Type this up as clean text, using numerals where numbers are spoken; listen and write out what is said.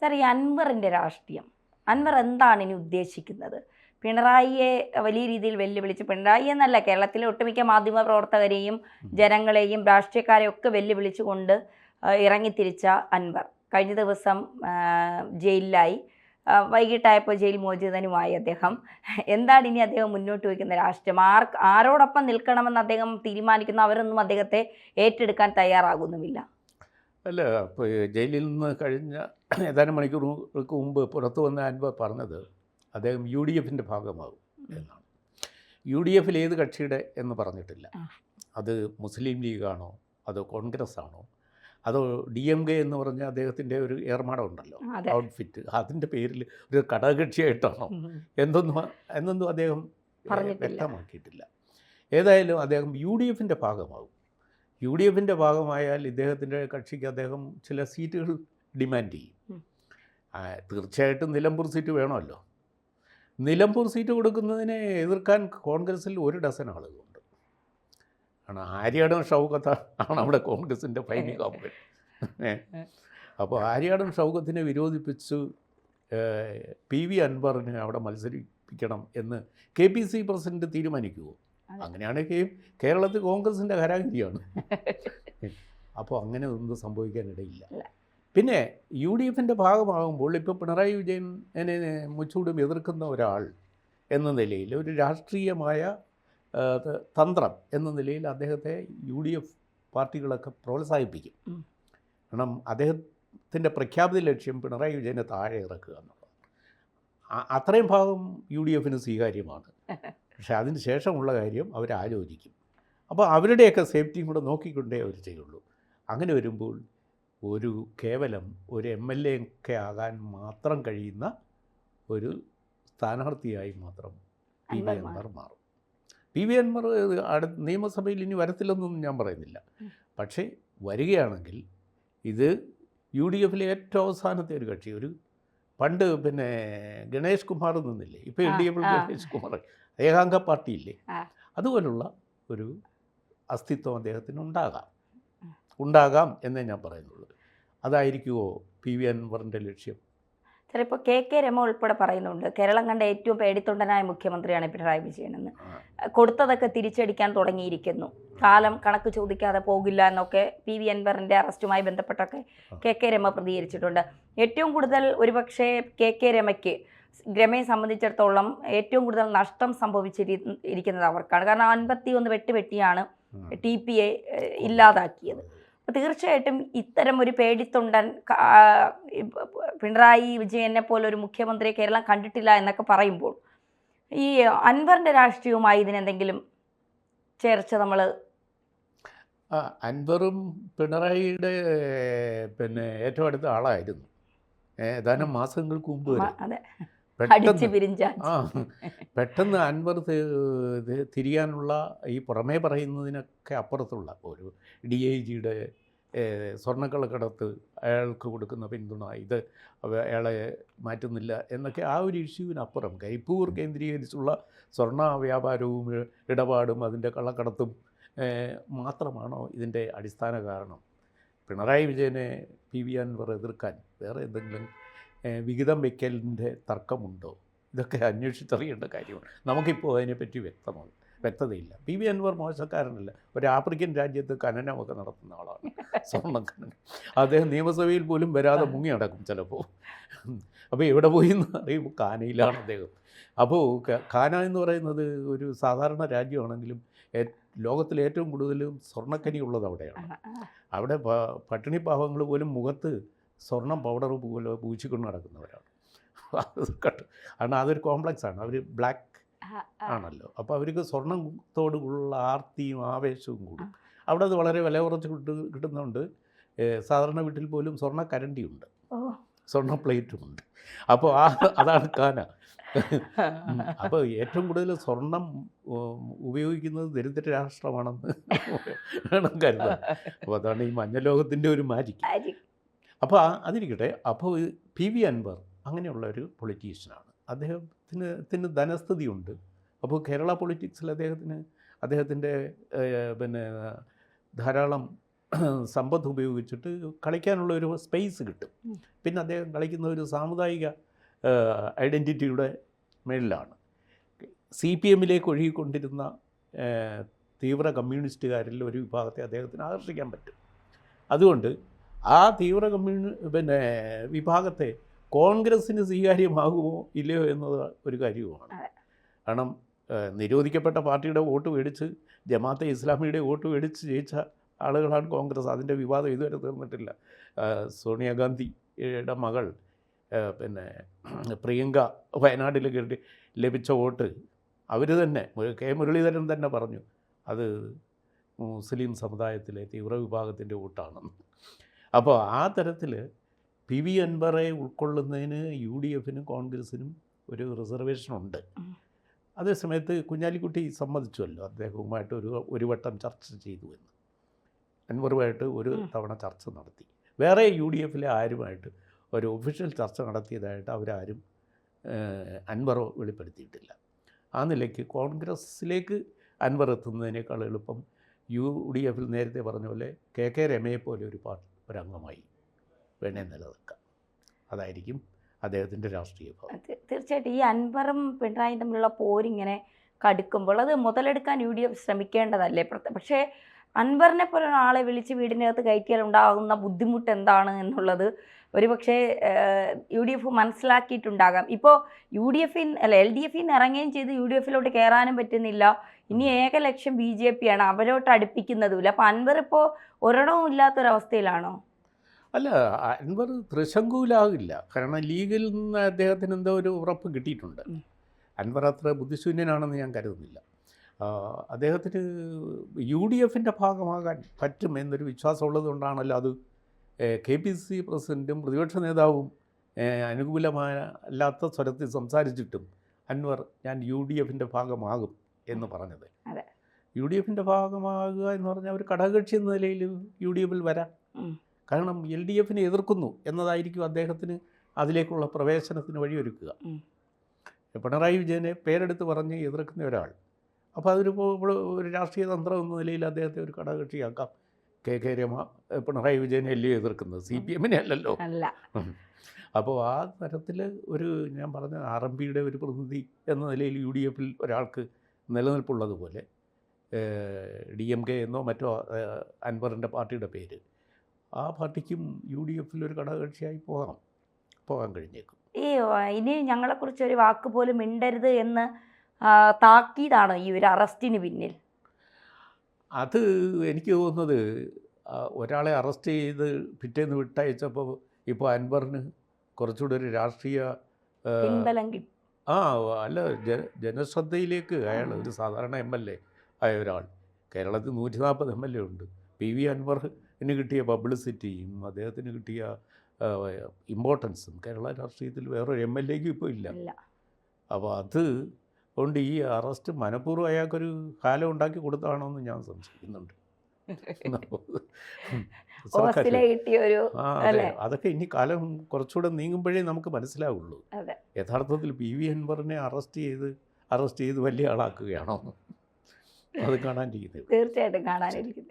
Sir, ഈ അൻവറിൻ്റെ രാഷ്ട്രീയം, അൻവർ എന്താണ് ഇനി ഉദ്ദേശിക്കുന്നത്? പിണറായിയെ വലിയ രീതിയിൽ വെല്ലുവിളിച്ച്, പിണറായി എന്നല്ല, കേരളത്തിലെ ഒട്ടുമിക്ക മാധ്യമ പ്രവർത്തകരെയും ജനങ്ങളെയും രാഷ്ട്രീയക്കാരെയും ഒക്കെ വെല്ലുവിളിച്ചുകൊണ്ട് ഇറങ്ങിത്തിരിച്ച അൻവർ കഴിഞ്ഞ ദിവസം ജയിലിലായി. വൈകിട്ടായപ്പോൾ ജയിൽ മോചിതനുമായി അദ്ദേഹം. എന്താണ് ഇനി അദ്ദേഹം മുന്നോട്ട് വയ്ക്കുന്ന രാഷ്ട്രീയം? ആരോടൊപ്പം നിൽക്കണമെന്ന് അദ്ദേഹം തീരുമാനിക്കുന്നു? അവരൊന്നും അദ്ദേഹത്തെ ഏറ്റെടുക്കാൻ തയ്യാറാകുന്നുമില്ല. അല്ല, ഇപ്പോൾ ജയിലിൽ നിന്ന് കഴിഞ്ഞ ഏതാനും മണിക്കൂറുകൾക്ക് മുമ്പ് പുറത്തു വന്ന അൻവർ പറഞ്ഞത് അദ്ദേഹം UDF ഭാഗമാകും എന്നാണ്. UDF ഏത് കക്ഷിയുടെ എന്ന് പറഞ്ഞിട്ടില്ല. അത് മുസ്ലിം ലീഗാണോ, അതോ കോൺഗ്രസ് ആണോ, അതോ DMK എന്ന് പറഞ്ഞ അദ്ദേഹത്തിൻ്റെ ഒരു ഏർമാടം ഉണ്ടല്ലോ, ഔട്ട്ഫിറ്റ്, അതിൻ്റെ പേരിൽ ഒരു ഘടകകക്ഷിയായിട്ടാണോ എന്നൊന്നും അദ്ദേഹം വ്യക്തമാക്കിയിട്ടില്ല. ഏതായാലും അദ്ദേഹം UDF ഭാഗമാകും. UDF ഭാഗമായാൽ ഇദ്ദേഹത്തിൻ്റെ കക്ഷിക്ക് അദ്ദേഹം ചില സീറ്റുകൾ ഡിമാൻഡ് ചെയ്യും. തീർച്ചയായിട്ടും നിലമ്പൂർ സീറ്റ് വേണമല്ലോ. നിലമ്പൂർ സീറ്റ് കൊടുക്കുന്നതിനെ എതിർക്കാൻ കോൺഗ്രസ്സിൽ 1 ഡസൻ ആളുകളുണ്ട്. ആര്യാടൻ ഷൗക്കത്ത് ആണ് അവിടെ കോൺഗ്രസിൻ്റെ ഫൈനൽ കാമ്പൻ. അപ്പോൾ ആര്യാടൻ ഷൗക്കത്തിനെ വിരോധിപ്പിച്ച് PV അൻവറിനെ അവിടെ മത്സരിപ്പിക്കണം എന്ന് KPC പ്രസിഡന്റ് തീരുമാനിക്കുമോ? അങ്ങനെയാണെങ്കിൽ കേരളത്തിൽ കോൺഗ്രസിൻ്റെ ഹരാഗിരിയാണ്. അപ്പോൾ അങ്ങനെ ഒന്നും സംഭവിക്കാനിടയില്ല. പിന്നെ UDF ഭാഗമാകുമ്പോൾ ഇപ്പോൾ പിണറായി വിജയനെ മുച്ചൂടും എതിർക്കുന്ന ഒരാൾ എന്ന നിലയിൽ, ഒരു രാഷ്ട്രീയമായ തന്ത്രം എന്ന നിലയിൽ അദ്ദേഹത്തെ UDF പാർട്ടികളൊക്കെ പ്രോത്സാഹിപ്പിക്കും. കാരണം അദ്ദേഹത്തിൻ്റെ പ്രഖ്യാപിത ലക്ഷ്യം പിണറായി വിജയനെ താഴെ ഇറക്കുക എന്നുള്ളത്. അത്രയും ഭാഗം UDF സ്വീകാര്യമാണ്. പക്ഷേ അതിന് ശേഷമുള്ള കാര്യം അവരാലോചിക്കും. അപ്പോൾ അവരുടെയൊക്കെ സേഫ്റ്റിയും കൂടെ നോക്കിക്കൊണ്ടേ അവർ ചെയ്യുള്ളൂ. അങ്ങനെ വരുമ്പോൾ കേവലം ഒരു MLA ഒക്കെ ആകാൻ മാത്രം കഴിയുന്ന ഒരു സ്ഥാനാർത്ഥിയായി മാത്രം PV അൻവർ മാറും. PV അൻവർ നിയമസഭയിൽ ഇനി വരത്തില്ലെന്നൊന്നും ഞാൻ പറയുന്നില്ല. പക്ഷേ വരികയാണെങ്കിൽ ഇത് UDF ഏറ്റവും അവസാനത്തെ ഒരു കക്ഷി, പണ്ട് പിന്നെ ഗണേഷ് കുമാർ നിന്നില്ലേ, ഇപ്പോൾ LDF ഗണേഷ് കുമാർ ഏകാംഗ പാർട്ടിയില്ലേ, അതുപോലുള്ള ഒരു അസ്തിത്വം അദ്ദേഹത്തിന് ഉണ്ടാകാം എന്നേ ഞാൻ പറയുന്നുള്ളൂ. അതായിരിക്കുമോ PV അൻവറിൻ്റെ ലക്ഷ്യം? ചിലപ്പോൾ KK രമ ഉൾപ്പെടെ പറയുന്നുണ്ട് കേരളം കണ്ട ഏറ്റവും പേടിത്തൊണ്ടനായ മുഖ്യമന്ത്രിയാണ് പിണറായി വിജയനെന്ന്. കൊടുത്തതൊക്കെ തിരിച്ചടിക്കാൻ തുടങ്ങിയിരിക്കുന്നു, കാലം കണക്ക് ചോദിക്കാതെ പോകില്ല എന്നൊക്കെ PV അൻവറിൻ്റെ അറസ്റ്റുമായി ബന്ധപ്പെട്ടൊക്കെ KK രമ പ്രതികരിച്ചിട്ടുണ്ട്. ഏറ്റവും കൂടുതൽ ഒരുപക്ഷെ KK രമയെ സംബന്ധിച്ചിടത്തോളം ഏറ്റവും കൂടുതൽ നഷ്ടം സംഭവിച്ചിരിക്കുന്നത് അവർക്കാണ്. കാരണം 51 വെട്ടിയാണ് TPA ഇല്ലാതാക്കിയത്. തീർച്ചയായിട്ടും ഇത്തരം ഒരു പേടിത്തൊണ്ടൻ, പിണറായി വിജയനെ പോലെ ഒരു മുഖ്യമന്ത്രിയെ കേരളം കണ്ടിട്ടില്ല എന്നൊക്കെ പറയുമ്പോൾ ഈ അൻവറിൻ്റെ രാഷ്ട്രീയവുമായി ഇതിനെന്തെങ്കിലും ചേർച്ച നമ്മൾ? അൻവറും പിണറായിയുടെ ഏറ്റവും അടുത്ത ആളായിരുന്നു. ഏതാനും മാസങ്ങൾക്ക് മുമ്പ് പെട്ടെന്ന് അൻവർ തിരിയാനുള്ള ഈ പുറമേ പറയുന്നതിനൊക്കെ അപ്പുറത്തുള്ള ഒരു DIGയുടെ സ്വർണ്ണക്കള്ളക്കടത്ത്, അയാൾക്ക് കൊടുക്കുന്ന പിന്തുണ, ഇത് അയാളെ മാറ്റുന്നില്ല എന്നൊക്കെ ആ ഒരു ഇഷ്യൂവിനപ്പുറം കരിപ്പൂർ കേന്ദ്രീകരിച്ചുള്ള സ്വർണ്ണ വ്യാപാരവും ഇടപാടും അതിൻ്റെ കള്ളക്കടത്തും മാത്രമാണോ ഇതിൻ്റെ അടിസ്ഥാന കാരണം? പിണറായി വിജയനെ PV അൻവർ എതിർക്കാൻ വേറെ എന്തെങ്കിലും വിഹിതം വയ്ക്കലിൻ്റെ തർക്കമുണ്ടോ? ഇതൊക്കെ അന്വേഷിച്ചറിയേണ്ട കാര്യമാണ്. നമുക്കിപ്പോൾ അതിനെപ്പറ്റി വ്യക്തതയില്ല. PV അൻവർ മോശക്കാരനല്ല. ഒരു ആഫ്രിക്കൻ രാജ്യത്ത് ഖനനമൊക്കെ നടത്തുന്ന ആളാണ്, സ്വർണ്ണം ഖനനം. അദ്ദേഹം നിയമസഭയിൽ പോലും വരാതെ മുങ്ങി നടക്കും ചിലപ്പോൾ. അപ്പോൾ എവിടെ പോയി എന്ന് അറിയുമ്പോൾ കാനയിലാണ് അദ്ദേഹം. അപ്പോൾ കാന എന്ന് പറയുന്നത് ഒരു സാധാരണ രാജ്യമാണെങ്കിലും ലോകത്തിലെ ഏറ്റവും കൂടുതലും സ്വർണ്ണക്കനി ഉള്ളത് അവിടെയാണ്. അവിടെ പട്ടിണി പാവങ്ങൾ പോലും മുഖത്ത് സ്വർണം പൗഡർ പോലെ പൂച്ചിക്കൊണ്ട് നടക്കുന്നവരാണ്. കാരണം അതൊരു കോംപ്ലക്സാണ്, അവർ ബ്ലാക്ക് ആണല്ലോ. അപ്പോൾ അവർക്ക് സ്വർണ്ണത്തോടുള്ള ആർത്തിയും ആവേശവും കൂടും. അവിടെ അത് വളരെ വില കുറച്ച് കിട്ടുന്നുണ്ട്. സാധാരണ വീട്ടിൽ പോലും സ്വർണ്ണ കരണ്ടിയുണ്ട്, സ്വർണ്ണ പ്ലേറ്റുമുണ്ട്. അപ്പോൾ അതാണ് കാന. അപ്പോൾ ഏറ്റവും കൂടുതൽ സ്വർണം ഉപയോഗിക്കുന്നത് ദരിദ്ര രാഷ്ട്രമാണെന്ന് വേണം കരുതാൻ. അപ്പോൾ അതാണ് ഈ മഞ്ഞലോകത്തിൻ്റെ ഒരു മാജിക്. അപ്പോൾ അതിരിക്കട്ടെ. അപ്പോൾ PV അൻവർ അങ്ങനെയുള്ള ഒരു പൊളിറ്റീഷ്യനാണ്. അദ്ദേഹത്തിന് ധനസ്ഥിതിയുണ്ട്. അപ്പോൾ കേരള പൊളിറ്റിക്സിൽ അദ്ദേഹത്തിൻ്റെ ധാരാളം സമ്പത്ത് ഉപയോഗിച്ചിട്ട് കളിക്കാനുള്ള ഒരു സ്പേസ് കിട്ടും. പിന്നെ അദ്ദേഹം കളിക്കുന്ന ഒരു സാമുദായിക ഐഡൻറ്റിറ്റിയുടെ മേളിലാണ്. CPM-ലേക്ക് ഒഴുകിക്കൊണ്ടിരുന്ന തീവ്ര കമ്മ്യൂണിസ്റ്റുകാരിൽ ഒരു വിഭാഗത്തെ അദ്ദേഹത്തിന് ആകർഷിക്കാൻ പറ്റും. അതുകൊണ്ട് ആ തീവ്ര വിഭാഗത്തെ കോൺഗ്രസ്സിന് സ്വീകാര്യമാകുമോ ഇല്ലയോ എന്നത് ഒരു കാര്യവുമാണ്. കാരണം നിരോധിക്കപ്പെട്ട പാർട്ടിയുടെ വോട്ട് മേടിച്ച് ജമാഅത്തെ ഇസ്ലാമിയുടെ വോട്ട് മേടിച്ച് ജയിച്ച ആളുകളാണ് കോൺഗ്രസ്. അതിൻ്റെ വിവാദം ഇതുവരെ തീർന്നിട്ടില്ല. സോണിയാഗാന്ധിയുടെ മകൾ പ്രിയങ്ക വയനാട്ടിൽ ലഭിച്ച വോട്ട് അവർ തന്നെ കെ മുരളീധരൻ തന്നെ പറഞ്ഞു അത് മുസ്ലിം സമുദായത്തിലെ തീവ്രവിഭാഗത്തിൻ്റെ വോട്ടാണെന്ന്. അപ്പോൾ ആ തരത്തിൽ PV അൻവറെ ഉൾക്കൊള്ളുന്നതിന് UDF-നും കോൺഗ്രസ്സിനും ഒരു റിസർവേഷനുണ്ട്. അതേസമയത്ത് കുഞ്ഞാലിക്കുട്ടി സമ്മതിച്ചുവല്ലോ, അദ്ദേഹവുമായിട്ട് ഒരു വട്ടം ചർച്ച ചെയ്തു എന്ന്. അൻവറുമായിട്ട് ഒരു തവണ ചർച്ച നടത്തി. വേറെ UDF-ലെ ആരുമായിട്ട് ഒരു ഒഫീഷ്യൽ ചർച്ച നടത്തിയതായിട്ട് അവരാരും അൻവർ വെളിപ്പെടുത്തിയിട്ടില്ല. ആ നിലയ്ക്ക് കോൺഗ്രസ്സിലേക്ക് അൻവർ എത്തുന്നതിനേക്കാൾ എളുപ്പം UDF-ൽ നേരത്തെ പറഞ്ഞ പോലെ KK രമയെ പോലെ ഒരംഗമായി വേണേ നിലനിൽക്കാം. അതായിരിക്കും അദ്ദേഹത്തിൻ്റെ രാഷ്ട്രീയ ഭാവം. തീർച്ചയായിട്ടും ഈ അൻവറും പിണറായിയും തമ്മിലുള്ള പോരിങ്ങനെ കടുക്കുമ്പോൾ അത് മുതലെടുക്കാൻ UDF ശ്രമിക്കേണ്ടതല്ലേ? പക്ഷേ അൻവറിനെ പോലെ ഒരാളെ വിളിച്ച് വീടിനകത്ത് കയറ്റിയാൽ ഉണ്ടാകുന്ന ബുദ്ധിമുട്ട് എന്താണ് എന്നുള്ളത് ഒരുപക്ഷെ UDF മനസ്സിലാക്കിയിട്ടുണ്ടാകാം. ഇപ്പോൾ LDF-ൽ നിന്ന് ഇറങ്ങുകയും ചെയ്ത് UDF-ലോട്ട് കയറാനും പറ്റുന്നില്ല. ഇനി ഏക ലക്ഷ്യം BJP ആണ്, അവരോട്ട് അടുപ്പിക്കുന്നതുമില്ല. അപ്പോൾ അൻവർ ഇപ്പോൾ ഒരിടവും ഇല്ലാത്തൊരവസ്ഥയിലാണോ? അല്ല, അൻവർ തൃശങ്കൂലാകില്ല. കാരണം ലീഗിൽ നിന്ന് അദ്ദേഹത്തിന് എന്തോ ഒരു ഉറപ്പ് കിട്ടിയിട്ടുണ്ട്. അൻവർ അത്ര ബുദ്ധിശൂന്യനാണെന്ന് ഞാൻ കരുതുന്നില്ല. അദ്ദേഹത്തിന് UDF-ൻ്റെ ഭാഗമാകാൻ പറ്റും എന്നൊരു വിശ്വാസമുള്ളത് കൊണ്ടാണല്ലോ അത് KPCC പ്രസിഡൻറ്റും പ്രതിപക്ഷ നേതാവും അനുകൂലമായ സ്വരത്തിൽ സംസാരിച്ചിട്ടും അൻവർ ഞാൻ UDF-ൻ്റെ ഭാഗമാകും എന്ന് പറഞ്ഞത്. UDF-ൻ്റെ ഭാഗമാകുക എന്ന് പറഞ്ഞാൽ ഒരു ഘടകകക്ഷി എന്ന നിലയിൽ UDF-ൽ വരാം. കാരണം LDF-നെ എതിർക്കുന്നു എന്നതായിരിക്കും അദ്ദേഹത്തിന് അതിലേക്കുള്ള പ്രവേശനത്തിന് വഴിയൊരുക്കുക. പിണറായി വിജയനെ പേരെടുത്ത് പറഞ്ഞ് എതിർക്കുന്ന ഒരാൾ, അപ്പോൾ അതൊരു ഒരു രാഷ്ട്രീയ തന്ത്രം എന്ന നിലയിൽ അദ്ദേഹത്തെ ഒരു ഘടകകക്ഷിയാക്കാം. KK രമ പിണറായി വിജയനെ അല്ലയോ എതിർക്കുന്നത്, CPM-നെ അല്ലല്ലോ. അപ്പോൾ ആ തരത്തിൽ ഒരു ഞാൻ പറഞ്ഞ RMPയുടെ ഒരു പ്രതിനിധി എന്ന നിലയിൽ UDF-ൽ ഒരാൾക്ക് നിലനിൽപ്പുള്ളതുപോലെ DMK എന്നോ മറ്റോ അൻവറിൻ്റെ പാർട്ടിയുടെ പേര്, ആ പാർട്ടിക്കും UDF-ൽ ഒരു ഘടകകക്ഷിയായി പോകാൻ കഴിഞ്ഞേക്കും. ഇനി ഞങ്ങളെക്കുറിച്ച് ഒരു വാക്ക് പോലും മിണ്ടരുത് എന്ന് താക്കീതാണോ ഈ ഒരു അറസ്റ്റിന് പിന്നിൽ? അത് എനിക്ക് തോന്നുന്നത് ഒരാളെ അറസ്റ്റ് ചെയ്ത് പിറ്റേന്ന് വിട്ടയച്ചപ്പോൾ ഇപ്പോൾ അൻവറിന് കുറച്ചുകൂടെ ഒരു രാഷ്ട്രീയ പിൻബലം കിട്ടി. അല്ല, ജനശ്രദ്ധയിലേക്ക് അയാൾ ഒരു സാധാരണ MLA ആയ ഒരാൾ. കേരളത്തിൽ 140 MLA ഉണ്ട്. PV അൻവറിന് കിട്ടിയ പബ്ലിസിറ്റിയും അദ്ദേഹത്തിന് കിട്ടിയ ഇമ്പോർട്ടൻസും കേരള രാഷ്ട്രീയത്തിൽ വേറൊരു MLA-ക്കും ഇപ്പോൾ ഇല്ല. അപ്പോൾ അതുകൊണ്ട് ഈ അറസ്റ്റ് മനഃപൂർവ്വം അയാൾക്കൊരു കാലം ഉണ്ടാക്കി കൊടുത്താണോ എന്ന് ഞാൻ സംശയിക്കുന്നുണ്ട്. അതൊക്കെ ഇനി കാലം കുറച്ചുകൂടെ നീങ്ങുമ്പോഴേ നമുക്ക് മനസ്സിലാവുള്ളൂ യഥാർത്ഥത്തിൽ PV അൻവറിനെ അറസ്റ്റ് ചെയ്ത് വലിയ ആളാക്കുകയാണോ. അത് കാണാനിരിക്കുന്നത്. തീർച്ചയായിട്ടും കാണാനിരിക്കുന്നത്.